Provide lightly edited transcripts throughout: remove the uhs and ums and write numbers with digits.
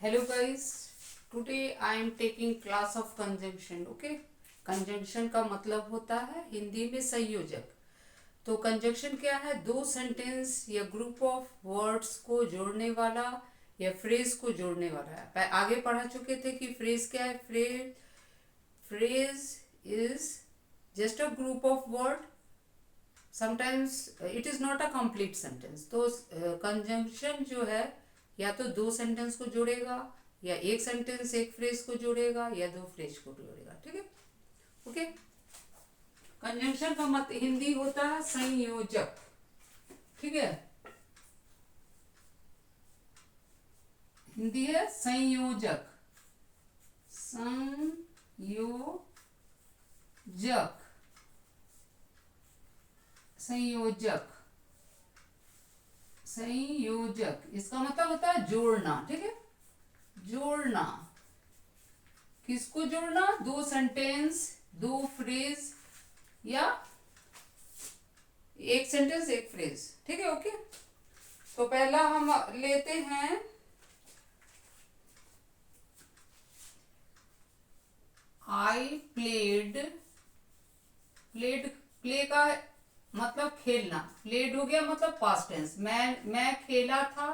Hello guys, today I am taking class of conjunction. Okay, conjunction का मतलब होता है हिंदी में संयोजक। तो कंजंक्शन क्या है? दो सेंटेंस या ग्रुप ऑफ वर्ड्स को जोड़ने वाला या फ्रेज को जोड़ने वाला है। आगे पढ़ा चुके थे कि फ्रेज क्या है। Phrase is just a group of word, sometimes it is not a complete sentence. तो कंजंक्शन जो है या तो दो सेंटेंस को जोड़ेगा, या एक सेंटेंस एक फ्रेज को जोड़ेगा, या दो फ्रेज को जोड़ेगा। ठीक है, ओके। कंजंक्शन का मत हिंदी होता है संयोजक। ठीक है, हिंदी है संयोजक। संयोजक, संयोजक, संयोजक। इसका मतलब होता है जोड़ना। ठीक है, जोड़ना। किसको जोड़ना? दो सेंटेंस, दो फ्रेज, या एक सेंटेंस एक फ्रेज। ठीक है, ओके। तो पहला हम लेते हैं आई प्लेड। प्ले का मतलब खेलना। प्लेड हो गया मतलब पास्ट टेंस। मैं खेला था,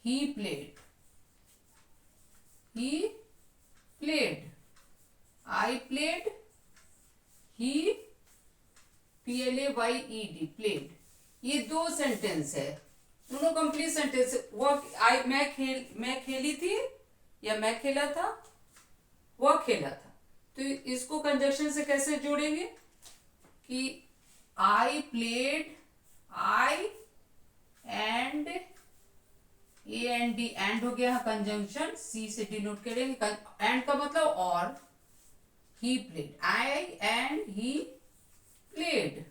he played. He played, I played, he PLAYED played. ये दो सेंटेंस है, दोनों कंप्लीट सेंटेंस। वो मैं खेली थी, या मैं खेला था, वह खेला था। तो इसको कंजक्शन से कैसे जोड़ेंगे कि I played, I and AND, and हो गया कंजंक्शन, सी से डिनोट करेंगे। एंड का मतलब और। He played, I and he played.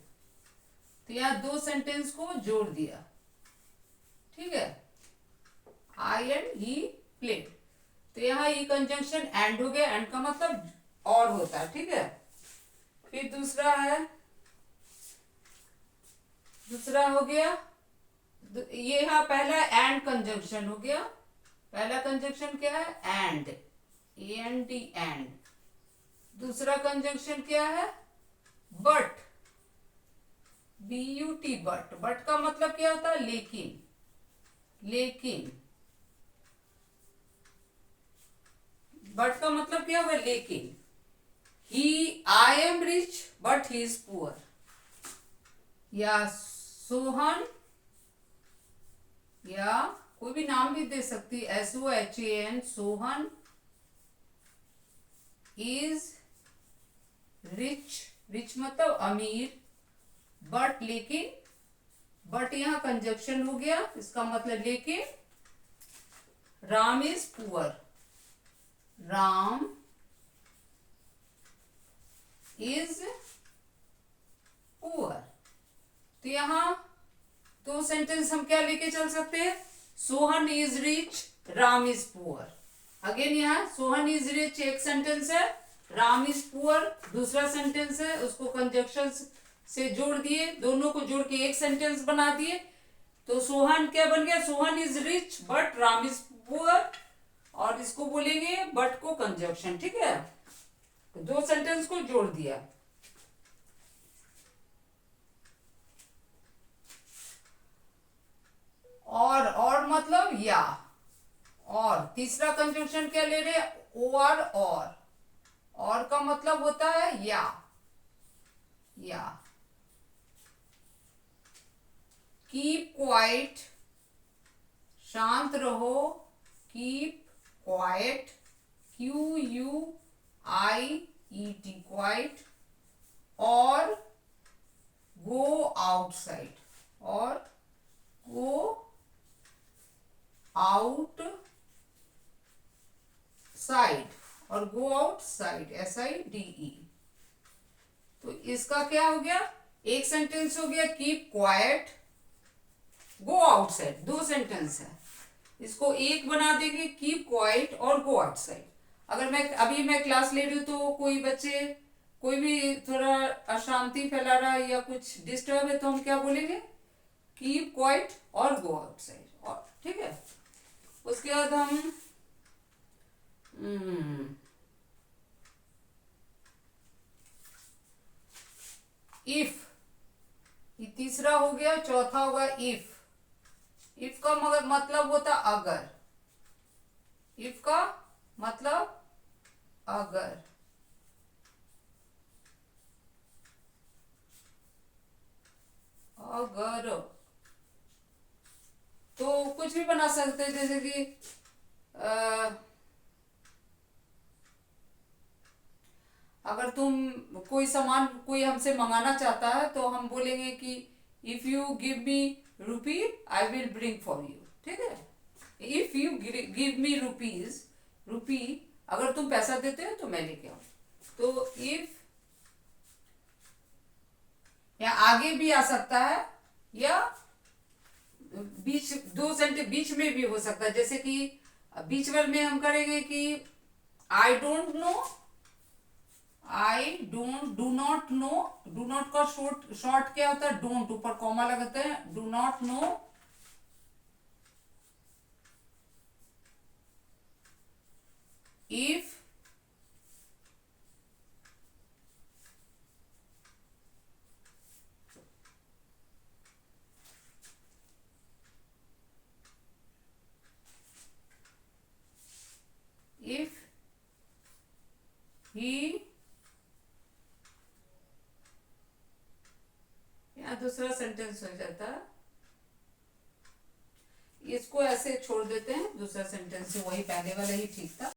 तो यहां दो सेंटेंस को जोड़ दिया। ठीक है, आई एंड ही प्लेड। तो यहां ये कंजंक्शन एंड हो गया। एंड का मतलब और होता है। ठीक है, फिर दूसरा है, दूसरा हो गया ये। हाँ, पहला एंड कंजंक्शन हो गया। पहला कंजंक्शन क्या है? And, AND, and. दूसरा कंजंक्शन क्या है? But, BUT, but. बट का मतलब क्या होता है? लेकिन, लेकिन। बट का मतलब क्या होगा? लेकिन। I am rich but he is poor. या सोहन, या कोई भी नाम भी दे सकती। SOHAN, Sohan is rich. Rich मतलब अमीर, बट लेकिन। बट यहां कंजक्शन हो गया, इसका मतलब लेकिन। Ram is poor, Ram is poor. तो यहां दो सेंटेंस हम क्या लेके चल सकते हैं? Sohan is rich, Ram is poor. Again यहां सोहन इज रिच एक सेंटेंस है, राम इज पुअर दूसरा सेंटेंस है। उसको कंजक्शन से जोड़ दिए, दोनों को जोड़ के एक सेंटेंस बना दिए। तो सोहन क्या बन गया? Sohan is rich but Ram is poor. और इसको बोलेंगे बट को कंजक्शन। ठीक है, तो दो सेंटेंस को जोड़ दिया। और मतलब या। और तीसरा कंजंक्शन क्या ले रहे हैं? और का मतलब होता है या, या। कीप क्वाइट, शांत रहो। Keep quiet, QUIET, quite. और गो आउटसाइड, और गो आउट साइड, और गो आउट साइड, SIDE। तो इसका क्या हो गया? एक सेंटेंस हो गया कीप क्वाइट, गो आउटसाइड। दो सेंटेंस है, इसको एक बना देंगे, कीप क्वाइट और गो आउटसाइड। अगर मैं क्लास ले रही हूं तो कोई बच्चे, कोई भी थोड़ा अशांति फैला रहा है या कुछ डिस्टर्ब है, तो हम क्या बोलेंगे? कीप क्वाइट और गो आउटसाइड। और ठीक है, उसके बाद हम इफ, ये तीसरा हो गया, चौथा होगा इफ। इफ का मगर मतलब होता अगर। इफ का मतलब अगर। अगर तो कुछ भी बना सकते हैं, जैसे कि अगर तुम कोई सामान कोई हमसे मंगाना चाहता है तो हम बोलेंगे कि if you give me rupee I will bring for you, ठीक है। If you give me rupees, rupee, अगर तुम पैसा देते हो तो मैं लेके आऊं। तो इफ, या आगे भी आ सकता है, या बीच, दो सेंटेंस बीच में भी हो सकता है। जैसे कि बीच में हम करेंगे कि I don't know, I don't, do not know. Do not का शॉर्ट शॉर्ट क्या होता है, डोंट, ऊपर कॉमा लगाते हैं, do not know if if he, या दूसरा सेंटेंस हो जाता है। इसको ऐसे छोड़ देते हैं, दूसरा सेंटेंस वही पहले वाला ही ठीक था।